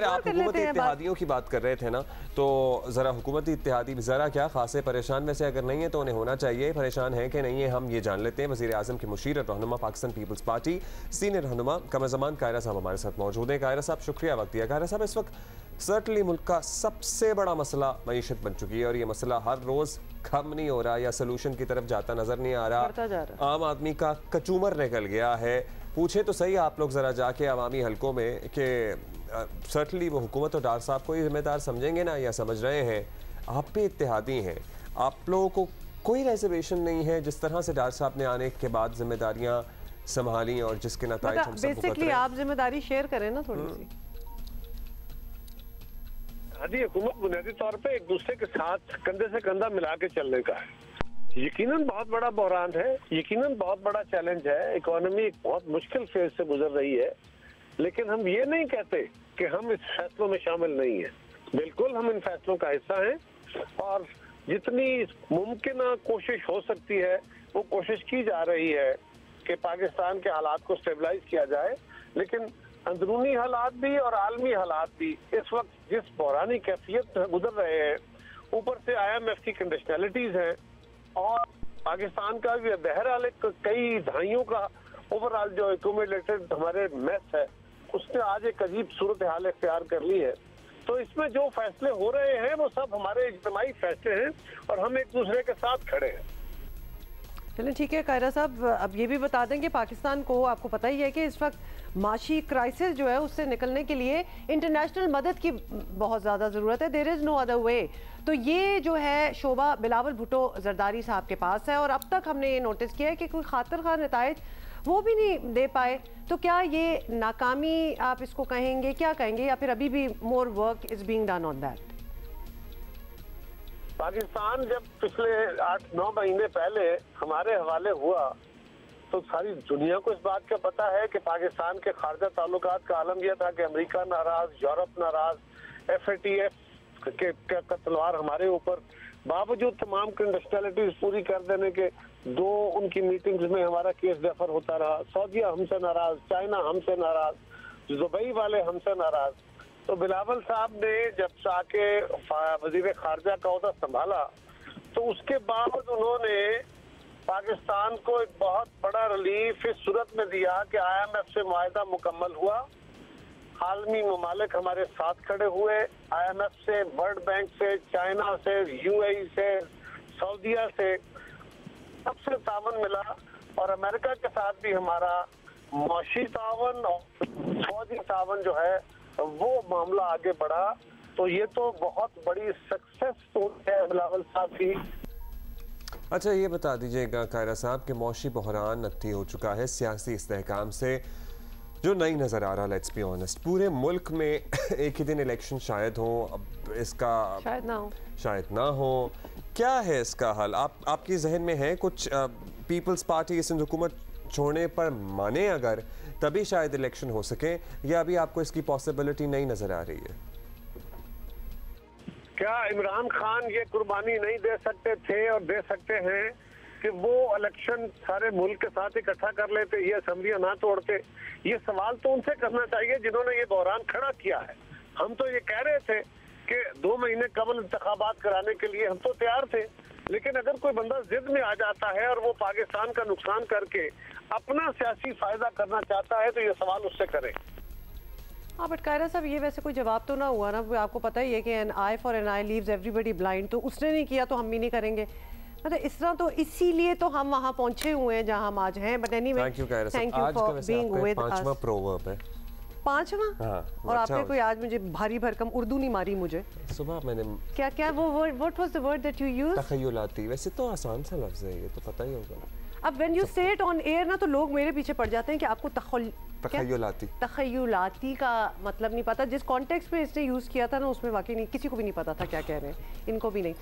आप हुकूमती इत्तेहादियों की बात कर रहे थे ना, तो ज़रा हुकूमती इत्तेहादी ज़रा क्या खासे परेशान वैसे अगर नहीं है तो उन्हें होना चाहिए, परेशान है कि नहीं है हम ये जान लेते हैं। वज़ीर आज़म के मुशीर और रहनुमा पाकिस्तान पीपल्स पार्टी सीनियर रहनुमा कमर-ज़मान कायरा साहब हमारे साथ मौजूद हैं। कायरा साहब शुक्रिया वक्त दिया। कायरा साहब, इस वक्त सर्टनली मुल्क का सबसे बड़ा मसला मईशत बन चुकी है और ये मसला हर रोज़ कम नहीं हो रहा या सोल्यूशन की तरफ जाता नज़र नहीं आ रहा। आम आदमी का कचूमर निकल गया है। पूछे तो सही आप लोग ज़रा जाके अवामी हलकों में कि सर्टनली वो हुकूमत और डार साहब को ही जिम्मेदार समझेंगे ना, या समझ रहे हैं आप भी इत्तेहादी हैं, आप लोगों को कोई रिजर्वेशन नहीं है जिस तरह से डार साहब ने आने के बाद जिम्मेदारियां संभाली और जिसके नताइज हम सब बेसिकली आप जिम्मेदारी शेयर करें ना थोड़ी सी। हाँ जी, हुकूमत बुनियादी तौर पे एक दूसरे के साथ कंधे से कंधा मिला के चलने का है। यकीनन बहुत बड़ा बहरान है, यकीनन बहुत बड़ा चैलेंज है। इकोनॉमी एक बहुत मुश्किल फेज से गुजर रही है, लेकिन हम ये नहीं कहते कि हम इस फैसलों में शामिल नहीं है। बिल्कुल हम इन फैसलों का हिस्सा हैं और जितनी मुमकिन कोशिश हो सकती है वो कोशिश की जा रही है कि पाकिस्तान के हालात को स्टेबलाइज किया जाए। लेकिन अंदरूनी हालात भी और आलमी हालात भी इस वक्त जिस बहरानी कैफियत गुजर रहे हैं, ऊपर से IMF की कंडीशनैलिटीज हैं और पाकिस्तान का भी बहरहाल कई दहाइयों का ओवरऑल जो एक्यूमुलेटेड हमारे मैस है, उसने आज एक अजीब सूरत हाल इख्तियार कर ली है। तो इसमें जो फैसले हो रहे हैं वो सब हमारे इज्तिमाई फैसले हैं और हम एक दूसरे के साथ खड़े हैं। चलिए ठीक है कायरा साहब, अब ये भी बता दें कि पाकिस्तान को आपको पता ही है कि इस वक्त माशी क्राइसिस जो है उससे निकलने के लिए इंटरनेशनल मदद की बहुत ज़्यादा ज़रूरत है। There is no other way. तो ये जो है शोभा बिलावल भुट्टो जरदारी साहब के पास है और अब तक हमने ये नोटिस किया है कि कोई खातिर खा नताइज वो भी नहीं दे पाए। तो क्या ये नाकामी आप इसको कहेंगे, क्या कहेंगे, या फिर अभी भी more work is being done on that? Pakistan जब पिछले 8-9 महीने पहले हमारे हवाले हुआ तो सारी दुनिया को इस बात का पता है कि पाकिस्तान के खारजा ताल्लुकात का आलम यह था कि अमेरिका नाराज, यूरोप नाराज, FATF के तलवार हमारे ऊपर। बावजूद तमाम कंडीशनैलिटीज पूरी कर देने के 2 उनकी मीटिंग्स में हमारा केस रेफर होता रहा। सऊदीया हमसे नाराज, चाइना हमसे नाराज, दुबई वाले हमसे नाराज। तो बिलावल साहब ने जब आके वजीर खारजा का ओहदा संभाला तो उसके बाद उन्होंने पाकिस्तान को एक बहुत बड़ा रिलीफ इस सूरत में दिया कि IMF से मुआहदा मुकम्मल हुआ, आलमी ममालिक हमारे साथ खड़े हुए, IMF से, वर्ल्ड बैंक से, चाइना से, UAE से, सऊदीया से सबसे तावन मिला और अमेरिका के साथ भी हमारा मौशी तावन और फौजी तावन जो है वो मामला आगे बढ़ा। तो ये तो बहुत बड़ी सक्सेस स्टोरी है बिलावल साहब की। अच्छा ये बता दीजिएगा कायरा साहब कि मौशी बहरान नत्थी हो चुका है सियासी इस्तेहकाम से जो नहीं नज़र आ रहा। लेट्स बी ऑनेस्ट, पूरे मुल्क में एक ही दिन इलेक्शन शायद हो, अब इसका शायद ना हो। क्या है इसका हल? आपके जहन में है कुछ? पीपल्स पार्टी इस हुकूमत छोड़ने पर माने अगर तभी शायद इलेक्शन हो सके, या अभी आपको इसकी पॉसिबिलिटी नहीं नज़र आ रही है? क्या इमरान खान ये कुर्बानी नहीं दे सकते थे और दे सकते हैं कि वो इलेक्शन सारे मुल्क के साथ इकट्ठा कर लेते, ये असम्बलियां ना तोड़ते? ये सवाल तो उनसे करना चाहिए जिन्होंने ये बहरान खड़ा किया है। हम तो ये कह रहे थे कि 2 महीने कबल इंतखाबात कराने के लिए हम तो तैयार थे, लेकिन अगर कोई बंदा जिद में आ जाता है और वो पाकिस्तान का नुकसान करके अपना सियासी फायदा करना चाहता है तो ये सवाल उससे करें। हाँ बट कायरा साहब ये वैसे कोई जवाब तो ना हुआ ना। आपको पता ही है कि an eye for an eye leaves everybody blind. तो उसने नहीं किया तो हम भी नहीं करेंगे, मतलब इस तरह। तो इसीलिए तो हम वहाँ पहुँचे हुए हैं जहाँ हम आज हैं। But anyway thank you for being with us. 5वां प्रोवर्ब है। 5वां? और आपने कोई आज मुझे भारी भरकम उर्दू नहीं मारी मुझे सुबह मैंने क्या वो word, what was the word that you used? तखय्युलाती। वैसे तो आसान सा लफ्ज है, ये तो पता ही होगा। अब व्हेन यू से इट ऑन एयर ना तो लोग मेरे पीछे पड़ जाते हैं कि आपको तखय्युलाती का मतलब नहीं पता। जिस कॉन्टेक्स्ट में इसने यूज़ किया था ना उसमें वाकई नहीं, किसी को भी नहीं पता था क्या कह रहे हैं, इनको भी नहीं।